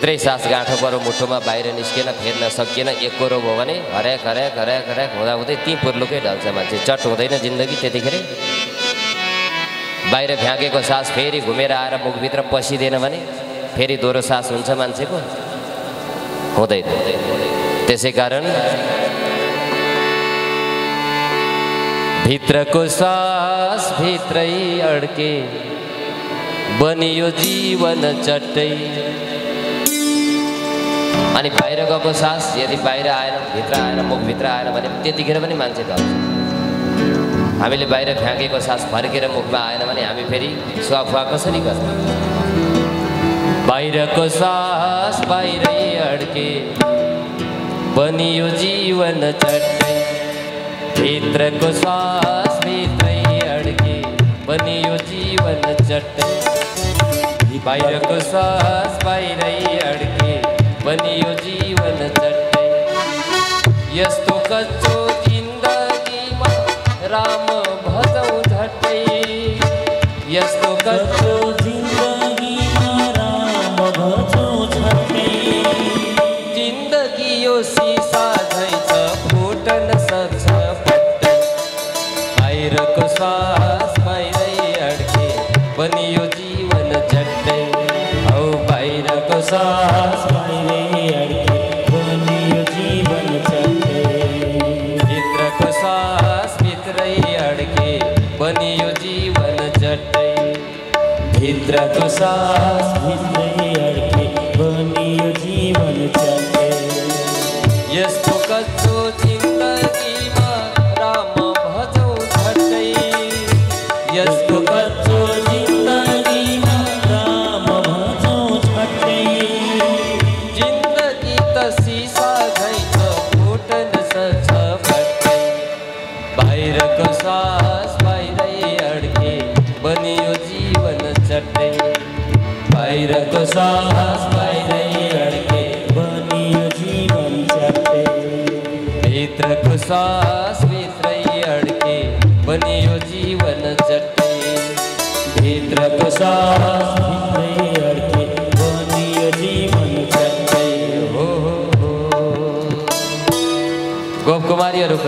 भित्रै सास गाँठो परो मुठोमा बाहिर निस्केन फेर्न सकिएन एक कोरो भयो भने हर्याक हर्याक हर्याक हर्याक हुँदा हुँदै ती पुर्लुकै ढल्छ मान्छे चट हुँदैन जिन्दगी त्यतिखेर बाहिर फ्याँकेको सास फेरि घुमेर आएर मुखभित्र पसिदिएन भने फेरि दोहोरो सास हुन्छ मान्छेको हुँदैन त्यसै कारण भित्रको सास भित्रै अड्के बनियो जीवन चट्टै अनि बाहिर गएको सास यदि बाहिर आएन भित्र आएन मुखभित्र आएन भने त्यतिखेर पनि मान्छे ढल्छ हामीले बाहिर फ्याँकेको सास फर्केर मुखमा आएन भने हामी फेरि सुवाफुवा कसरी गर्छौँ बाहिरको सास बाहिरै अड्के बनियो जीवन चट्टै भित्रको सास भित्रै अड्के बनियो जीवन चट्टै बाहिरको सास बाहिरै अड्के बनियो जीवन चट्टै यस्तो कच्चो जिन्दगीमा राम भजौँ झट्टै यस्तो कच्चो जिन्दगीमा राम भजौँ झट्टै जिन्दगी यो सिसा झै छ फुटन सक्छ फट्टै बाहिरको सास बाहिरै अड्के बनियो जीवन चट्टै औ बाहिरको सास बाहिरै अड्के बनियो जीवन चट्टै भित्रको सास भित्रै अड्के बनियो जीवन चट्टै भित्रको सास भित्रै अड्के बनियो जीवन चट्टै यस्तो कच्चो जिन्दगीमा राम भजौँ झट्टै यस्तो कच्चो जिन्दगीमा राम भजौँ झट्टै जिन्दगी त सिसा झै छ फुटन सक्छ फट्टै बाहिरको सास बाहिरै अड्के बनियो जीवन चट्टै बाहिरको सास बाहिरै अड्के बनियो जीवन चट्टै भित्रको सास भित्रै अड्के बनियो जीवन चट्टै भित्रको सास भित्रै अड्के बनियो जीवन चट्टै हो गोप कुमारीहरू